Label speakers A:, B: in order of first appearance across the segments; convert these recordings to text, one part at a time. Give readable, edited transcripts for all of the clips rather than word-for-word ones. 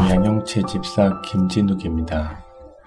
A: 양영채 집사 김진욱입니다.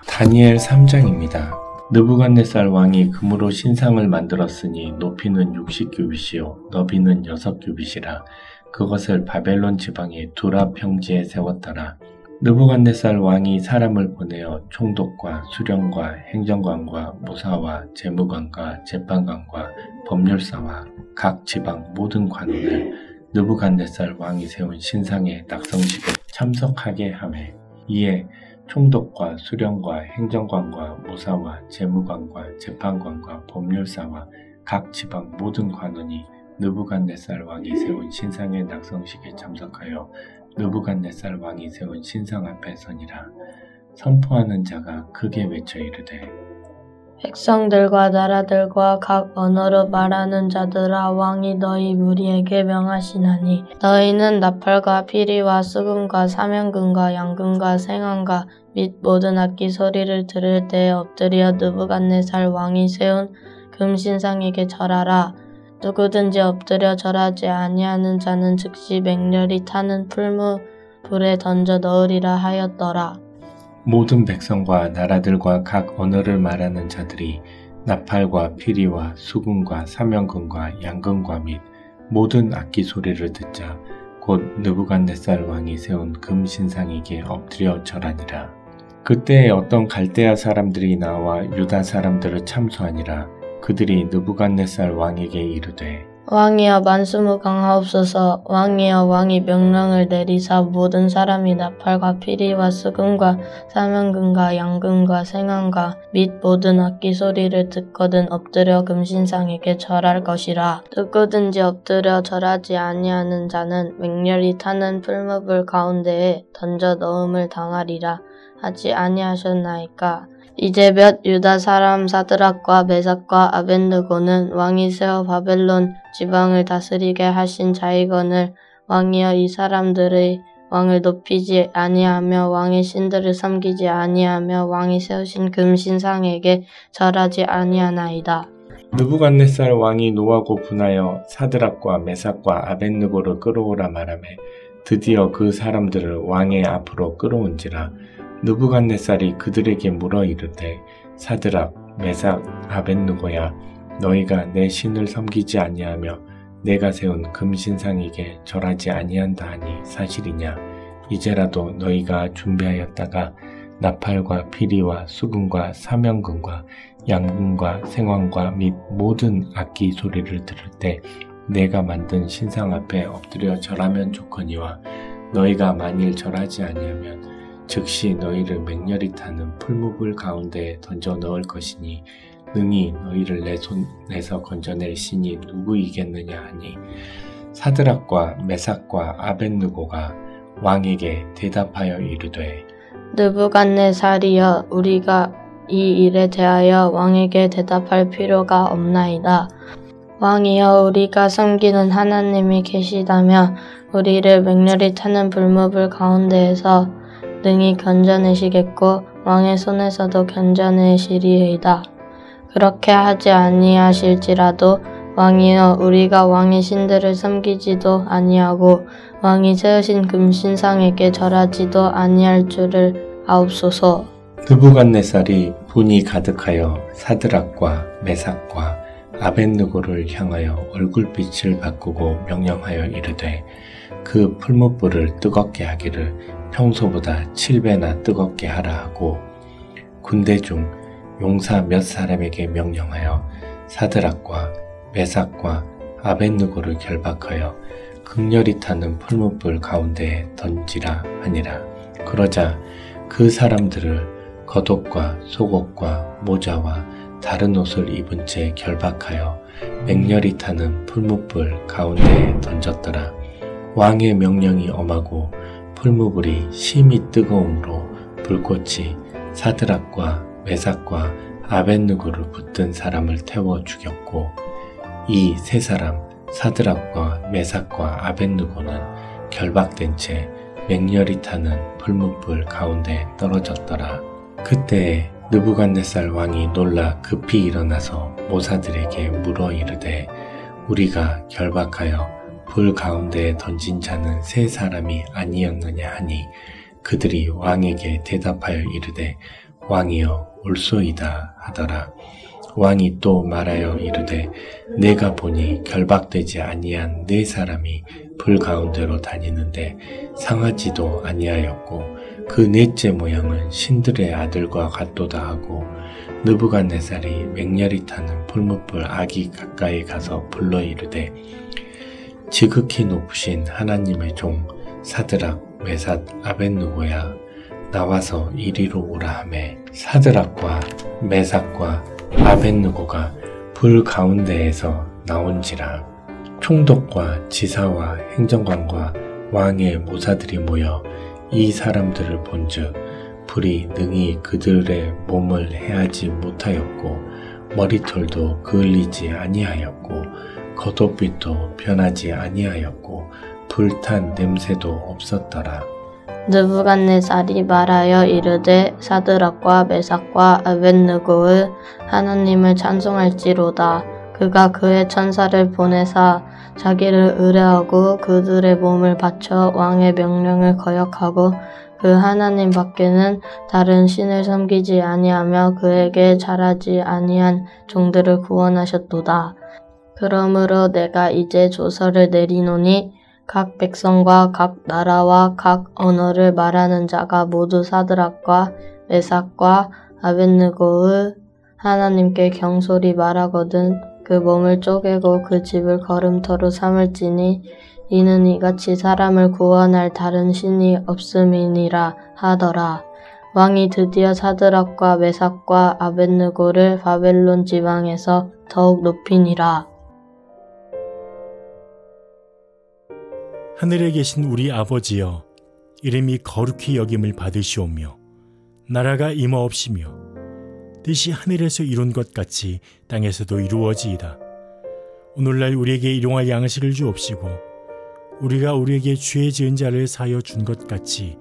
A: 다니엘 3장입니다. 느부갓네살 왕이 금으로 신상을 만들었으니 높이는 60규빗이요 너비는 6규빗이라 그것을 바벨론 지방의 두라 평지에 세웠더라. 느부갓네살 왕이 사람을 보내어 총독과 수령과 행정관과 무사와 재무관과 재판관과 법률사와 각 지방 모든 관원을 느부갓네살 왕이 세운 신상의 낙성식에 참석하게 하매 이에 총독과 수령과 행정관과 무사와 재무관과 재판관과 법률사와 각 지방 모든 관원이 느부갓네살 왕이 세운 신상의 낙성식에 참석하여 느부갓네살 왕이 세운 신상 앞에 서니라. 선포하는 자가 크게 외쳐 이르되
B: 백성들과 나라들과 각 언어로 말하는 자들아 왕이 너희 무리에게 명하시나니 너희는 나팔과 피리와 수금과 사면금과 양금과 생황과 및 모든 악기 소리를 들을 때에 엎드려 느부갓네살 왕이 세운 금신상에게 절하라. 누구든지 엎드려 절하지 아니하는 자는 즉시 맹렬히 타는 풀무불에 던져 넣으리라 하였더라.
A: 모든 백성과 나라들과 각 언어를 말하는 자들이 나팔과 피리와 수금과 사면금과 양금과 및 모든 악기 소리를 듣자 곧 느부갓네살 왕이 세운 금신상에게 엎드려 절하니라. 그때에 어떤 갈대아 사람들이 나와 유다 사람들을 참수하니라. 그들이 느부갓네살 왕에게 이르되
B: 왕이여 만수무강하옵소서. 왕이여 왕이 명령을 내리사 모든 사람이 나팔과 피리와 수금과 사면금과 양금과 생황과 및 모든 악기 소리를 듣거든 엎드려 금신상에게 절할 것이라. 누구든지 엎드려 절하지 아니하는 자는 맹렬히 타는 풀무불 가운데에 던져 넣음을 당하리라 하지 아니하셨나이까. 이제 몇 유다 사람 사드락과 메삭과 아벳느고는 왕이 세워 바벨론 지방을 다스리게 하신 자이거늘 왕이여 이 사람들의 왕을 높이지 아니하며 왕의 신들을 섬기지 아니하며 왕이 세우신 금신상에게 절하지 아니하나이다.
A: 느부갓네살 왕이 노하고 분하여 사드락과 메삭과 아벳느고를 끌어오라 말하며 드디어 그 사람들을 왕의 앞으로 끌어온지라. 느부갓네살이 그들에게 물어 이르되 사드락, 메삭, 아벳느고야 너희가 내 신을 섬기지 아니하며 내가 세운 금신상에게 절하지 아니한다 하니 사실이냐? 이제라도 너희가 준비하였다가 나팔과 피리와 수금과 사면금과 양금과 생황과 및 모든 악기 소리를 들을 때 내가 만든 신상 앞에 엎드려 절하면 좋거니와 너희가 만일 절하지 아니하면 즉시 너희를 맹렬히 타는 풀무불 가운데에 던져 넣을 것이니 능히 너희를 내 손에서 건져낼 신이 누구이겠느냐 하니 사드락과 메삭과 아벳느고가 왕에게 대답하여 이르되
B: 느부갓네살이여 우리가 이 일에 대하여 왕에게 대답할 필요가 없나이다. 왕이여 우리가 섬기는 하나님이 계시다면 우리를 맹렬히 타는 풀무불 가운데에서 능히 건져내시겠고 왕의 손에서도 건져내시리이다. 그렇게 하지 아니하실지라도 왕이여 우리가 왕의 신들을 섬기지도 아니하고 왕이 세우신 금신상에게 절하지도 아니할 줄을 아옵소서.
A: 느부갓네살이 분이 가득하여 사드락과 메삭과 아벳느고를 향하여 얼굴빛을 바꾸고 명령하여 이르되 그 풀무불을 뜨겁게 하기를 평소보다 7배나 뜨겁게 하라 하고 군대 중 용사 몇 사람에게 명령하여 사드락과 메삭과 아벳느고를 결박하여 극렬히 타는 풀무불 가운데에 던지라 하니라. 그러자 그 사람들을 겉옷과 속옷과 모자와 다른 옷을 입은 채 결박하여 맹렬히 타는 풀무불 가운데에 던졌더라. 왕의 명령이 엄하고 풀무불이 심히 뜨거움으로 불꽃이 사드락과 메삭과 아벳느고를 붙든 사람을 태워 죽였고 이 세 사람 사드락과 메삭과 아벳느고는 결박된 채 맹렬히 타는 풀무불 가운데 떨어졌더라. 그때에 느부갓네살 왕이 놀라 급히 일어나서 모사들에게 물어 이르되 우리가 결박하여 불 가운데에 던진 자는 세 사람이 아니었느냐 하니 그들이 왕에게 대답하여 이르되 왕이여 올소이다 하더라. 왕이 또 말하여 이르되 내가 보니 결박되지 아니한 네 사람이 불 가운데로 다니는데 상하지도 아니하였고 그 넷째 모양은 신들의 아들과 같도다 하고 느부갓네살이 맹렬히 타는 불뭇불 아기 가까이 가서 불러 이르되 지극히 높으신 하나님의 종 사드락 메삿 아벳느고야 나와서 이리로 오라 하매 사드락과 메삭과 아벳느고가 불 가운데에서 나온지라. 총독과 지사와 행정관과 왕의 모사들이 모여 이 사람들을 본즉 불이 능히 그들의 몸을 해하지 못하였고 머리털도 그을리지 아니하였고 겉옷빛도 변하지 아니하였고 불탄 냄새도 없었더라.
B: 느부갓네살이 말하여 이르되 사드락과 메삭과 아벳느고의 하나님을 찬송할지로다. 그가 그의 천사를 보내사 자기를 의뢰하고 그들의 몸을 바쳐 왕의 명령을 거역하고 그 하나님 밖에는 다른 신을 섬기지 아니하며 그에게 절하지 아니한 종들을 구원하셨도다. 그러므로 내가 이제 조서를 내리노니 각 백성과 각 나라와 각 언어를 말하는 자가 모두 사드락과 메삭과 아벳느고의 하나님께 경솔히 말하거든 그 몸을 쪼개고 그 집을 걸음터로 삼을지니 이는 이같이 사람을 구원할 다른 신이 없음이니라 하더라. 왕이 드디어 사드락과 메삭과 아벳느고를 바벨론 지방에서 더욱 높이니라.
C: 하늘에 계신 우리 아버지여, 이름이 거룩히 여김을 받으시오며 나라가 임하옵시며 뜻이 하늘에서 이룬 것 같이 땅에서도 이루어지이다. 오늘날 우리에게 일용할 양식을 주옵시고 우리가 우리에게 죄 지은 자를 사하여 준 것 같이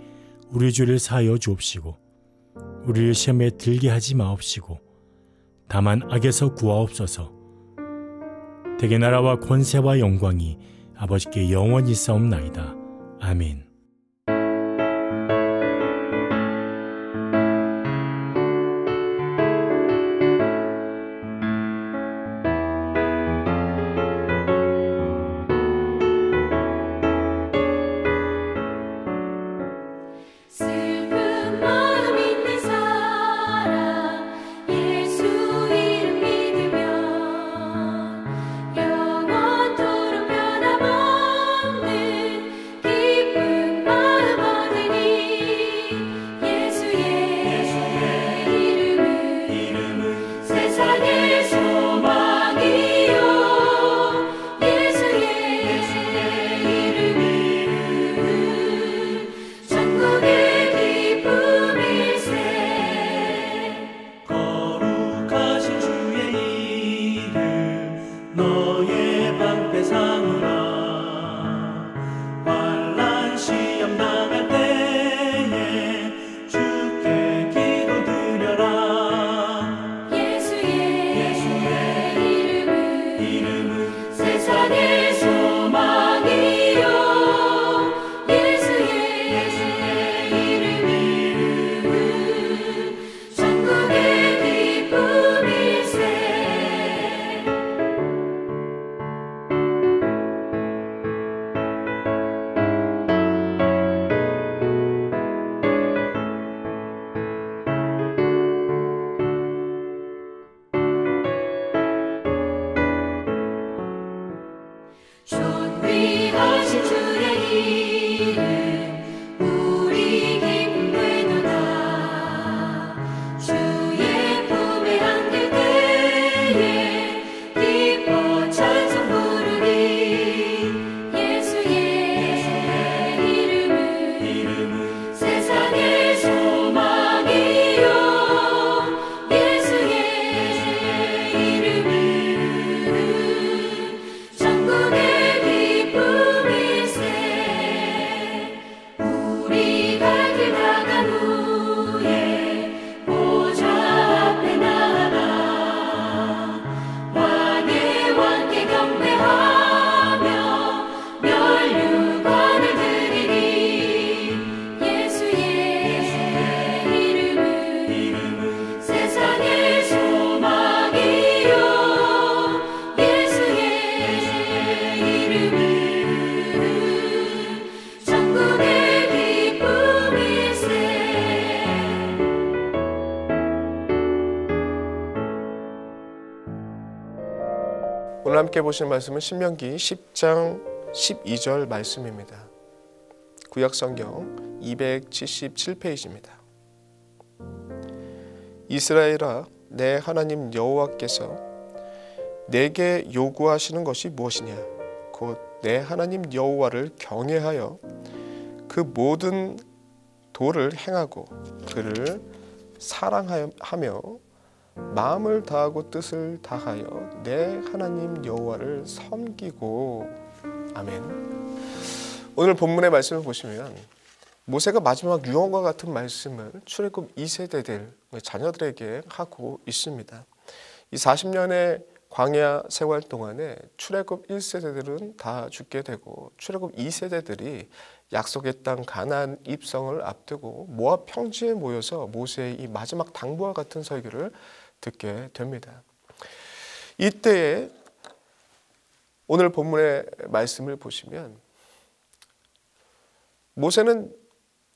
C: 우리 죄를 사하여 주옵시고 우리를 시험에 들게 하지 마옵시고 다만 악에서 구하옵소서. 대개 나라와 권세와 영광이 아버지께 영원히 있사옵나이다. 아멘.
D: 영원토록 변함없는 기쁨 함께 보실 말씀은 신명기 10장 12절 말씀입니다. 구약성경 277페이지입니다. 이스라엘아, 내 하나님 여호와께서 내게 요구하시는 것이 무엇이냐? 곧 내 하나님 여호와를 경외하여 그 모든 도를 행하고 그를 사랑하며 마음을 다하고 뜻을 다하여 내 하나님 여호와를 섬기고. 아멘. 오늘 본문의 말씀을 보시면 모세가 마지막 유언과 같은 말씀을 출애굽 2세대들 자녀들에게 하고 있습니다. 이 40년의 광야 생활 동안에 출애굽 1세대들은 다 죽게 되고 출애굽 2세대들이 약속의 땅 가나안 입성을 앞두고 모압 평지에 모여서 모세의 이 마지막 당부와 같은 설교를 듣게 됩니다. 이때에 오늘 본문의 말씀을 보시면 모세는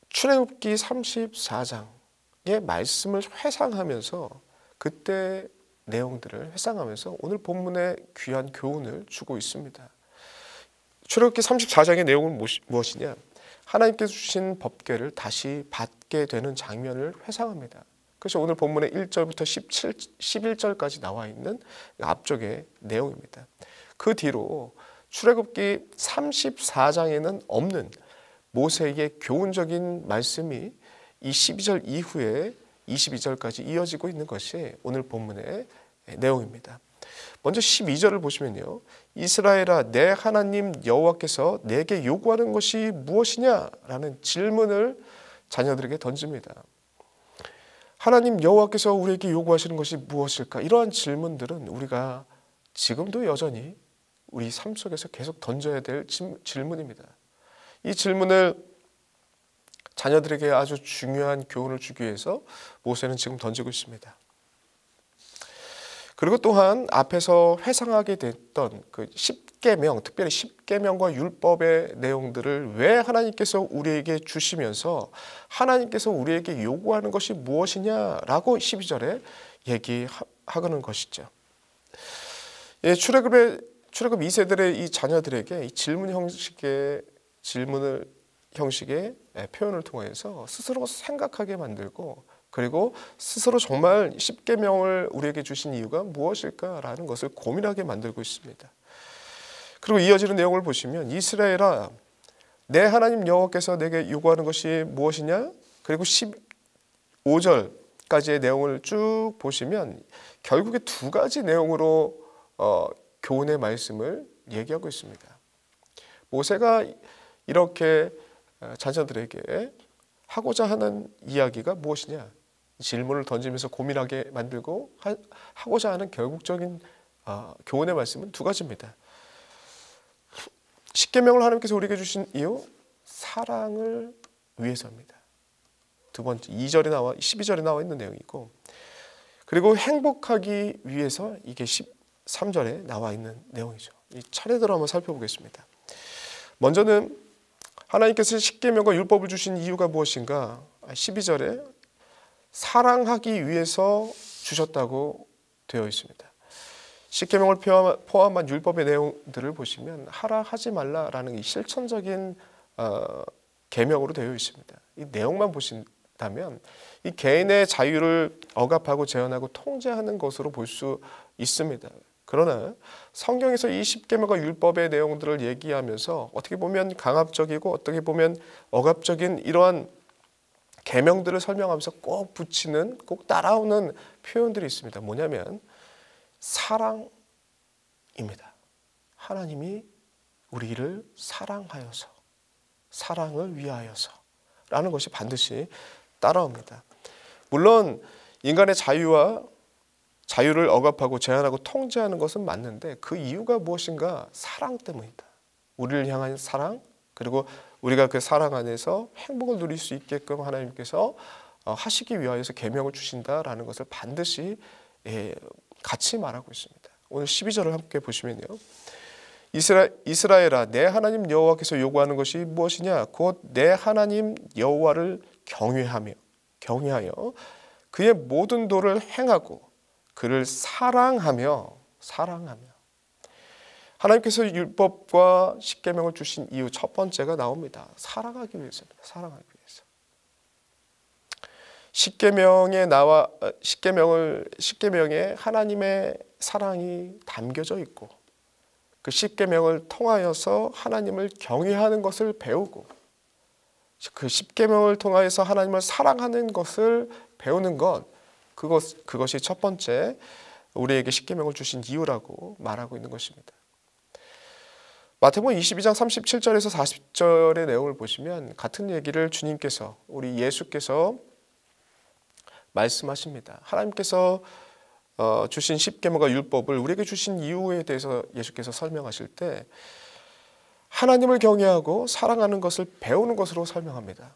D: 출애굽기 34장의 말씀을 회상하면서 그때 내용들을 회상하면서 오늘 본문의 귀한 교훈을 주고 있습니다. 출애굽기 34장의 내용은 무엇이냐? 하나님께서 주신 법궤를 다시 받게 되는 장면을 회상합니다. 그래서 오늘 본문의 1절부터 11절까지 나와 있는 앞쪽의 내용입니다. 그 뒤로 출애굽기 34장에는 없는 모세에게 교훈적인 말씀이 이 12절 이후에 22절까지 이어지고 있는 것이 오늘 본문의 내용입니다. 먼저 12절을 보시면요. 이스라엘아, 내 하나님 여호와께서 내게 요구하는 것이 무엇이냐? 라는 질문을 자녀들에게 던집니다. 하나님 여호와께서 우리에게 요구하시는 것이 무엇일까? 이러한 질문들은 우리가 지금도 여전히 우리 삶 속에서 계속 던져야 될 질문입니다. 이 질문을 자녀들에게 아주 중요한 교훈을 주기 위해서 모세는 지금 던지고 있습니다. 그리고 또한 앞에서 회상하게 됐던 그 10계명, 특별히 10계명과 율법의 내용들을 왜 하나님께서 우리에게 주시면서 하나님께서 우리에게 요구하는 것이 무엇이냐라고 12절에 얘기하는 것이죠. 예, 출애굽 2세들의 이 자녀들에게 이 질문의 표현을 통해서 스스로 생각하게 만들고 그리고 스스로 정말 10계명을 우리에게 주신 이유가 무엇일까라는 것을 고민하게 만들고 있습니다. 그리고 이어지는 내용을 보시면 이스라엘아, 내 하나님 여호와께서 내게 요구하는 것이 무엇이냐? 그리고 15절까지의 내용을 쭉 보시면 결국에 두 가지 내용으로 교훈의 말씀을 얘기하고 있습니다. 모세가 이렇게 자녀들에게 하고자 하는 이야기가 무엇이냐? 질문을 던지면서 고민하게 만들고 하고자 하는 결국적인 교훈의 말씀은 두 가지입니다. 10계명을 하나님께서 우리에게 주신 이유, 사랑을 위해서입니다. 두 번째 12절에 나와 있는 내용이고, 그리고 행복하기 위해서 이게 13절에 나와 있는 내용이죠. 이 차례대로 한번 살펴보겠습니다. 먼저는 하나님께서 10계명과 율법을 주신 이유가 무엇인가? 12절에 사랑하기 위해서 주셨다고 되어 있습니다. 10계명을 포함한 율법의 내용들을 보시면 하라 하지 말라라는 이 실천적인 계명으로 되어 있습니다. 이 내용만 보신다면 이 개인의 자유를 억압하고 제한하고 통제하는 것으로 볼 수 있습니다. 그러나 성경에서 이 10계명과 율법의 내용들을 얘기하면서 어떻게 보면 강압적이고 어떻게 보면 억압적인 이러한 계명들을 설명하면서 꼭 붙이는, 꼭 따라오는 표현들이 있습니다. 뭐냐면 사랑입니다. 하나님이 우리를 사랑하여서, 사랑을 위하여서 라는 것이 반드시 따라옵니다. 물론 인간의 자유를 억압하고 제한하고 통제하는 것은 맞는데 그 이유가 무엇인가? 사랑 때문이다. 우리를 향한 사랑, 그리고 우리가 그 사랑 안에서 행복을 누릴 수 있게끔 하나님께서 하시기 위하여서 계명을 주신다라는 것을 반드시 같이 말하고 있습니다. 오늘 12절을 함께 보시면요. 이스라엘아, 내 하나님 여호와께서 요구하는 것이 무엇이냐? 곧 내 하나님 여호와를 경외하여 그의 모든 도를 행하고 그를 사랑하며 하나님께서 율법과 십계명을 주신 이유 첫 번째가 나옵니다. 사랑하기 위해서입니다. 사랑하기 위해서. 십계명에 하나님의 사랑이 담겨져 있고 그 십계명을 통하여서 하나님을 경외하는 것을 배우고 그 십계명을 통하여서 하나님을 사랑하는 것을 배우는 그것이 첫 번째 우리에게 십계명을 주신 이유라고 말하고 있는 것입니다. 마태복음 22장 37절에서 40절의 내용을 보시면 같은 얘기를 주님께서 우리 예수께서 말씀하십니다. 하나님께서 주신 십계명과 율법을 우리에게 주신 이유에 대해서 예수께서 설명하실 때 하나님을 경외하고 사랑하는 것을 배우는 것으로 설명합니다.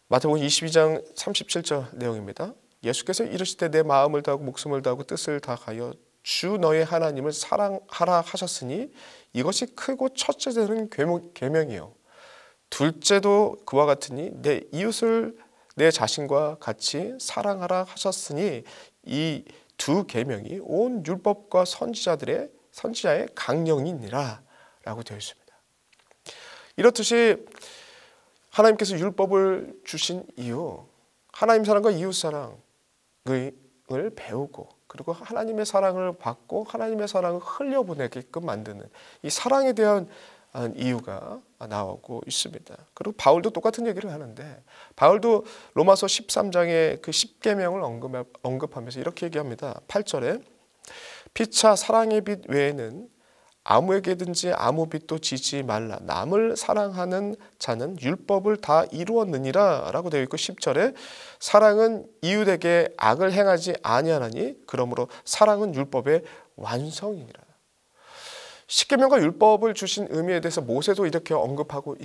D: 마태복음 22장 37절 내용입니다. 예수께서 이르시되 내 마음을 다하고 목숨을 다하고 뜻을 다하여 주 너의 하나님을 사랑하라 하셨으니 이것이 크고 첫째 되는 계명이요 둘째도 그와 같으니 내 이웃을 내 자신과 같이 사랑하라 하셨으니 이 두 계명이 온 율법과 선지자의 강령이니라 라고 되어 있습니다. 이렇듯이 하나님께서 율법을 주신 이유, 하나님 사랑과 이웃 사랑을 배우고 그리고 하나님의 사랑을 받고 하나님의 사랑을 흘려보내게끔 만드는 이 사랑에 대한 이유가 나오고 있습니다. 그리고 바울도 똑같은 얘기를 하는데 바울도 로마서 13장의 그 십계명을 언급하면서 이렇게 얘기합니다. 8절에 피차 사랑의 빛 외에는 아무에게든지 아무 빛도 지지 말라. 남을 사랑하는 자는 율법을 다 이루었느니라 라고 되어 있고 10절에 사랑은 이웃에게 악을 행하지 아니하나니 그러므로 사랑은 율법의 완성이니라. 십계명과 율법을 주신 의미에 대해서 모세도 이렇게 언급하고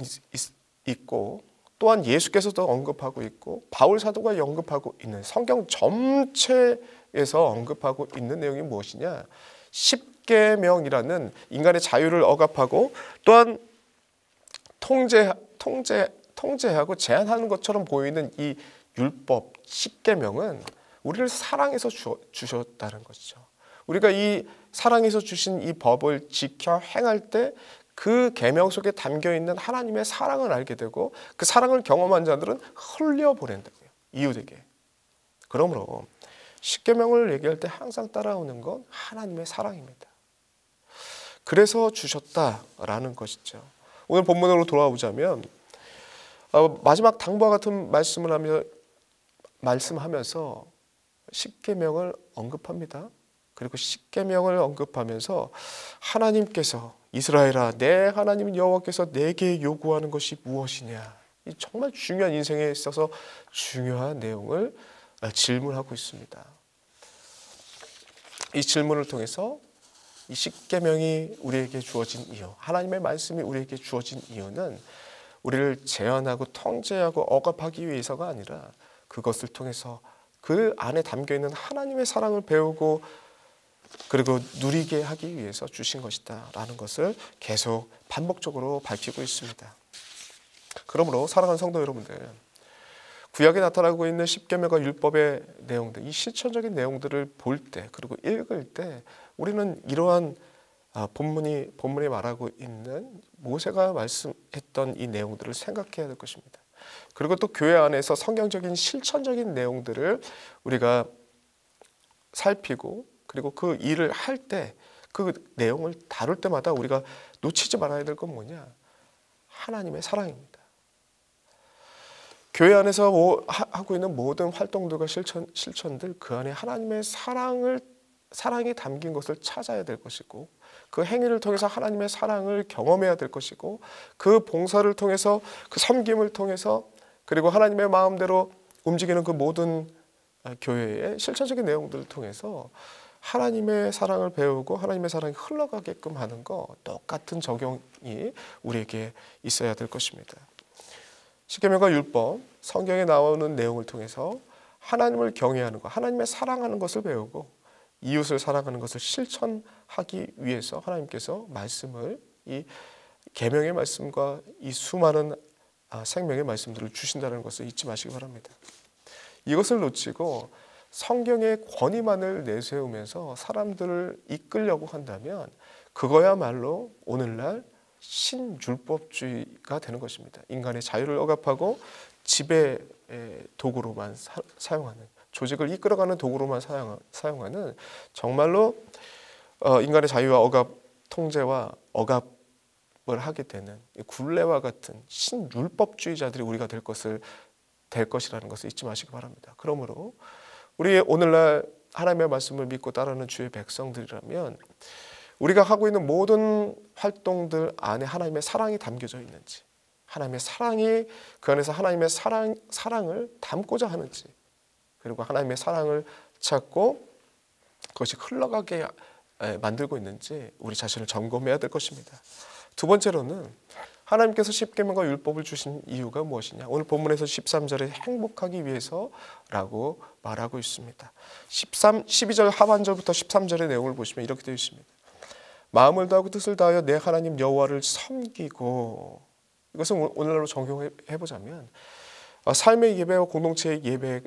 D: 있고 또한 예수께서도 언급하고 있고 바울 사도가 언급하고 있는 성경 전체에서 언급하고 있는 내용이 무엇이냐? 십계명이라는 인간의 자유를 억압하고 또한 통제하고 제한하는 것처럼 보이는 이 율법 십계명은 우리를 사랑해서 주셨다는 것이죠. 우리가 이 사랑해서 주신 이 법을 지켜 행할 때 그 계명 속에 담겨 있는 하나님의 사랑을 알게 되고 그 사랑을 경험한 자들은 흘려보낸다고요. 이웃에게. 그러므로 십계명을 얘기할 때 항상 따라오는 건 하나님의 사랑입니다. 그래서 주셨다라는 것이죠. 오늘 본문으로 돌아오자면 마지막 당부와 같은 말씀하면서 십계명을 언급합니다. 그리고 십계명을 언급하면서 하나님께서 이스라엘아 내 하나님 여호와께서 내게 요구하는 것이 무엇이냐 이 정말 중요한 인생에 있어서 중요한 내용을 질문하고 있습니다. 이 질문을 통해서 이 십계명이 우리에게 주어진 이유 하나님의 말씀이 우리에게 주어진 이유는 우리를 제한하고 통제하고 억압하기 위해서가 아니라 그것을 통해서 그 안에 담겨있는 하나님의 사랑을 배우고 그리고 누리게 하기 위해서 주신 것이다 라는 것을 계속 반복적으로 밝히고 있습니다. 그러므로 사랑하는 성도 여러분들 구약에 나타나고 있는 십계명과 율법의 내용들 이 실천적인 내용들을 볼 때 그리고 읽을 때 우리는 이러한 본문이 말하고 있는 모세가 말씀했던 이 내용들을 생각해야 될 것입니다. 그리고 또 교회 안에서 성경적인 실천적인 내용들을 우리가 살피고 그리고 그 일을 할 때 그 내용을 다룰 때마다 우리가 놓치지 말아야 될 건 뭐냐? 하나님의 사랑입니다. 교회 안에서 하고 있는 모든 활동들과 실천들 그 안에 하나님의 사랑이 담긴 것을 찾아야 될 것이고 그 행위를 통해서 하나님의 사랑을 경험해야 될 것이고 그 봉사를 통해서 그 섬김을 통해서 그리고 하나님의 마음대로 움직이는 그 모든 교회의 실천적인 내용들을 통해서 하나님의 사랑을 배우고 하나님의 사랑이 흘러가게끔 하는 거 똑같은 적용이 우리에게 있어야 될 것입니다. 십계명과 율법, 성경에 나오는 내용을 통해서 하나님을 경외하는 것, 하나님의 사랑하는 것을 배우고 이웃을 사랑하는 것을 실천하기 위해서 하나님께서 말씀을 이 계명의 말씀과 이 수많은 생명의 말씀들을 주신다는 것을 잊지 마시기 바랍니다. 이것을 놓치고 성경의 권위만을 내세우면서 사람들을 이끌려고 한다면 그거야말로 오늘날 신율법주의가 되는 것입니다. 인간의 자유를 억압하고 지배 도구로만 사용하는, 조직을 이끌어가는 도구로만 사용하는 정말로 인간의 자유와 억압, 통제와 억압을 하게 되는 굴레와 같은 신율법주의자들이 우리가 될 것이라는 것을 잊지 마시기 바랍니다. 그러므로 우리 오늘날 하나님의 말씀을 믿고 따르는 주의 백성들이라면 우리가 하고 있는 모든 활동들 안에 하나님의 사랑이 담겨져 있는지, 하나님의 사랑이 그 안에서 하나님의 사랑을 담고자 하는지, 그리고 하나님의 사랑을 찾고 그것이 흘러가게 만들고 있는지 우리 자신을 점검해야 될 것입니다. 두 번째로는 하나님께서 십계명과 율법을 주신 이유가 무엇이냐? 오늘 본문에서 13절에 행복하기 위해서라고 말하고 있습니다. 12절 하반절부터 13절의 내용을 보시면 이렇게 되어 있습니다. 마음을 다하고 뜻을 다하여 내 하나님 여호와를 섬기고, 이것은 오늘날로 적용해보자면 삶의 예배와 공동체의 예배,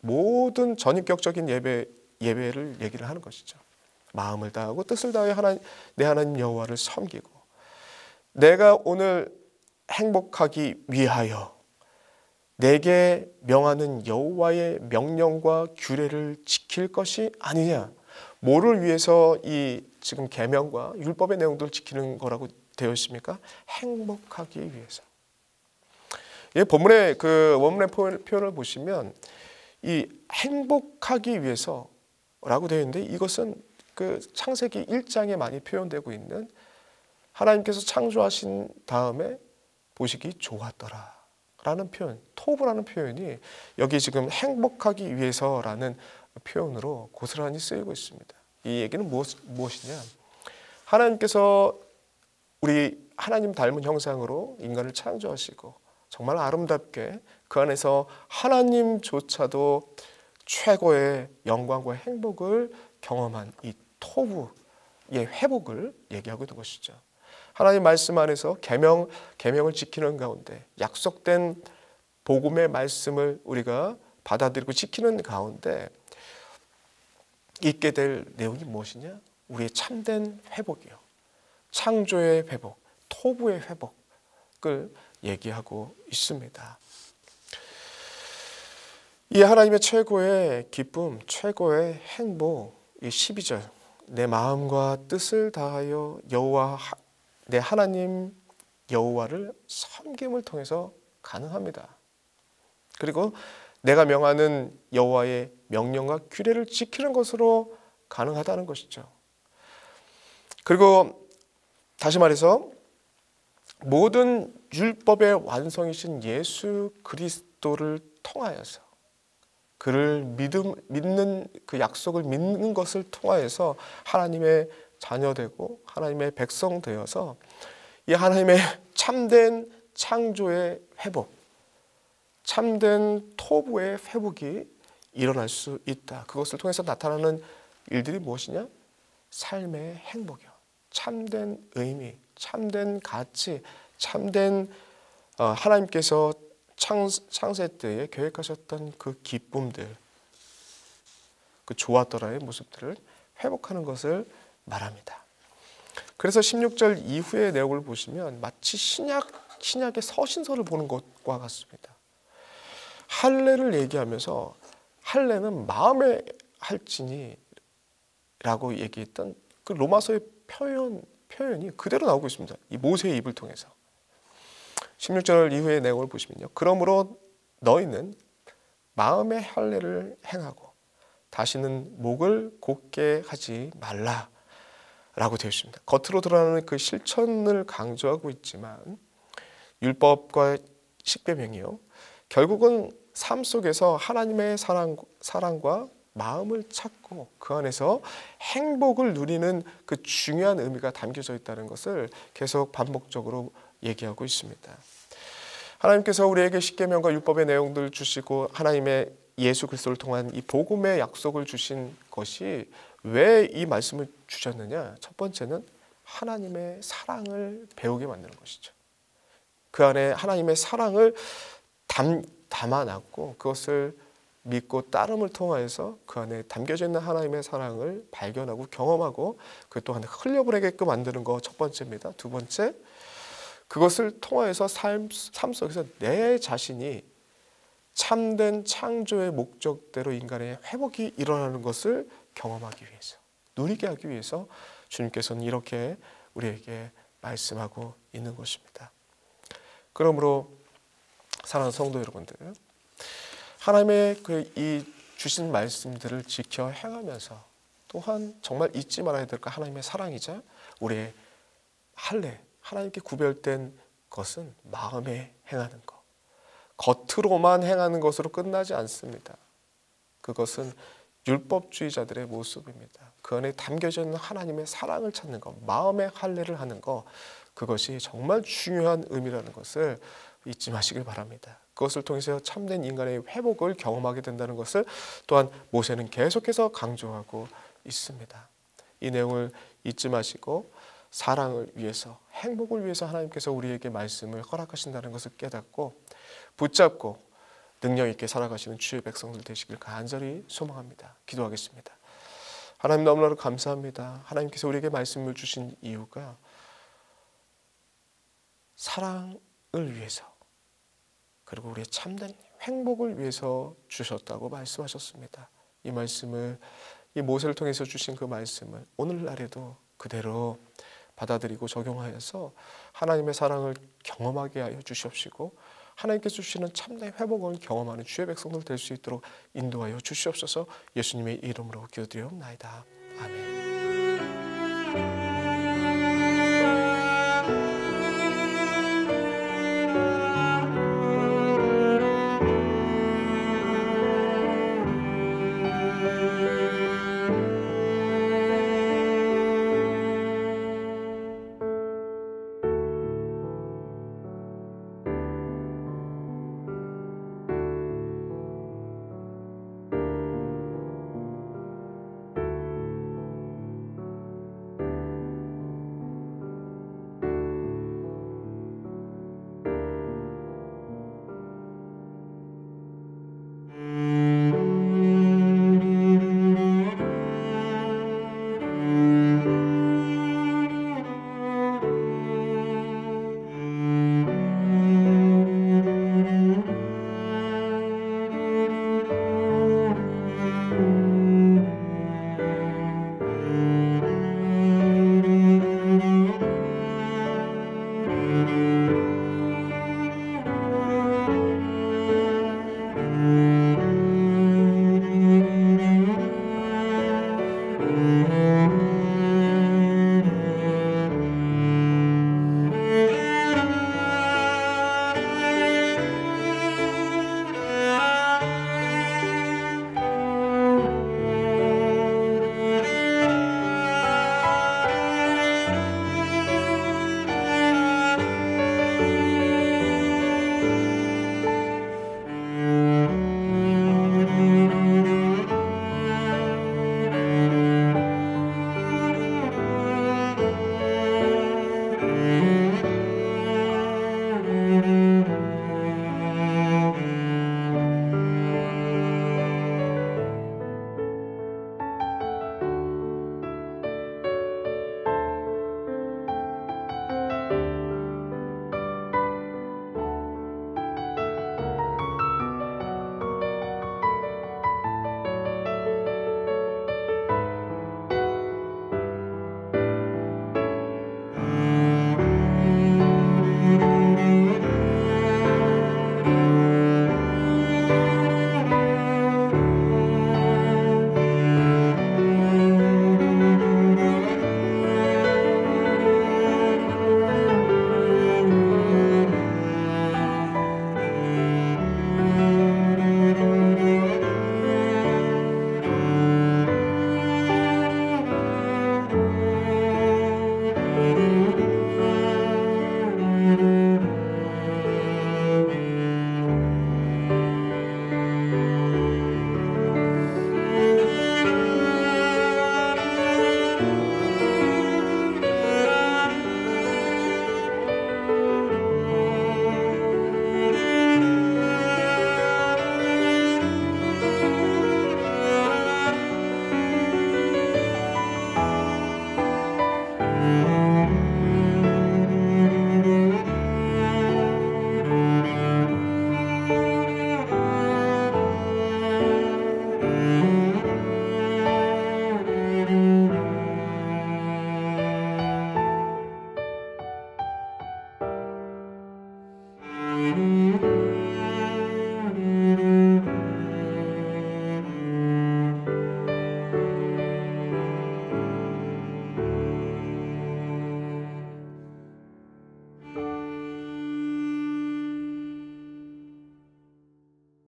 D: 모든 전인격적인 예배를 얘기를 하는 것이죠. 마음을 다하고 뜻을 다하여 내 하나님 여호와를 섬기고, 내가 오늘 행복하기 위하여 내게 명하는 여호와의 명령과 규례를 지킬 것이 아니냐. 뭐를 위해서 이 지금 계명과 율법의 내용들을 지키는 거라고 되어 있습니까? 행복하기 위해서. 이 본문의 그 원문의 표현을 보시면 이 행복하기 위해서라고 되어 있는데, 이것은 그 창세기 1장에 많이 표현되고 있는 하나님께서 창조하신 다음에 보시기 좋았더라 라는 표현, 토브라는 표현이 여기 지금 행복하기 위해서라는 표현으로 고스란히 쓰이고 있습니다. 이 얘기는 무엇이냐? 하나님께서 우리 하나님 닮은 형상으로 인간을 창조하시고 정말 아름답게 그 안에서 하나님조차도 최고의 영광과 행복을 경험한 이 토부의 회복을 얘기하고 있는 것이죠. 하나님 말씀 안에서 계명을 지키는 가운데, 약속된 복음의 말씀을 우리가 받아들이고 지키는 가운데 있게 될 내용이 무엇이냐? 우리의 참된 회복이요, 창조의 회복, 토부의 회복을 얘기하고 있습니다. 이 하나님의 최고의 기쁨, 최고의 행복, 이 12절, 내 마음과 뜻을 다하여 내 하나님 여호와를 섬김을 통해서 가능합니다. 그리고 내가 명하는 여호와의 명령과 규례를 지키는 것으로 가능하다는 것이죠. 그리고 다시 말해서 모든 율법의 완성이신 예수 그리스도를 통하여서, 그를 믿는 그 약속을 믿는 것을 통하여서 하나님의 자녀되고 하나님의 백성 되어서 이 하나님의 참된 창조의 회복, 참된 토부의 회복이 일어날 수 있다. 그것을 통해서 나타나는 일들이 무엇이냐? 삶의 행복이요, 참된 의미, 참된 가치, 참된 하나님께서 창세 때에 계획하셨던 그 기쁨들, 그 좋았더라의 모습들을 회복하는 것을 말합니다. 그래서 16절 이후의 내용을 보시면 마치 신약의 서신서를 보는 것과 같습니다. 할례를 얘기하면서 할례는 마음의 할지니라고 얘기했던 그 로마서의 표현이 그대로 나오고 있습니다. 이 모세의 입을 통해서. 16절 이후의 내용을 보시면요, 그러므로 너희는 마음의 할례를 행하고 다시는 목을 곧게 하지 말라라고 되어 있습니다. 겉으로 드러나는 그 실천을 강조하고 있지만 율법과 십계명이요, 결국은 삶 속에서 하나님의 사랑과 마음을 찾고 그 안에서 행복을 누리는 그 중요한 의미가 담겨져 있다는 것을 계속 반복적으로 얘기하고 있습니다. 하나님께서 우리에게 십계명과 율법의 내용들을 주시고 하나님의 예수 그리스도를 통한 이 복음의 약속을 주신 것이 왜 이 말씀을 주셨느냐? 첫 번째는 하나님의 사랑을 배우게 만드는 것이죠. 그 안에 하나님의 사랑을 담아놨고 그것을 믿고 따름을 통하여서 그 안에 담겨져 있는 하나님의 사랑을 발견하고 경험하고 그 또한 흘려보내게끔 만드는 거 첫 번째입니다. 두 번째, 그것을 통하여서 삶 속에서 내 자신이 참된 창조의 목적대로 인간의 회복이 일어나는 것을 경험하기 위해서, 누리게 하기 위해서 주님께서는 이렇게 우리에게 말씀하고 있는 것입니다. 그러므로 사랑하는 성도 여러분들, 하나님의 이 주신 말씀들을 지켜 행하면서 또한 정말 잊지 말아야 될 것, 하나님의 사랑이자 우리의 할례, 하나님께 구별된 것은 마음에 행하는 것, 겉으로만 행하는 것으로 끝나지 않습니다. 그것은 율법주의자들의 모습입니다. 그 안에 담겨져 있는 하나님의 사랑을 찾는 것, 마음의 할례를 하는 것, 그것이 정말 중요한 의미라는 것을 잊지 마시길 바랍니다. 그것을 통해서 참된 인간의 회복을 경험하게 된다는 것을 또한 모세는 계속해서 강조하고 있습니다. 이 내용을 잊지 마시고 사랑을 위해서, 행복을 위해서 하나님께서 우리에게 말씀을 허락하신다는 것을 깨닫고 붙잡고 능력 있게 살아가시는 주의 백성들 되시길 간절히 소망합니다. 기도하겠습니다. 하나님, 너무나도 감사합니다. 하나님께서 우리에게 말씀을 주신 이유가 사랑을 위해서, 그리고 우리의 참된 행복을 위해서 주셨다고 말씀하셨습니다. 이 말씀을, 이 모세를 통해서 주신 그 말씀을 오늘날에도 그대로 받아들이고 적용하여서 하나님의 사랑을 경험하게 하여 주시옵시고 하나님께서 주시는 참된 회복을 경험하는 주의 백성들 될 수 있도록 인도하여 주시옵소서. 예수님의 이름으로 기도드리옵나이다. 아멘.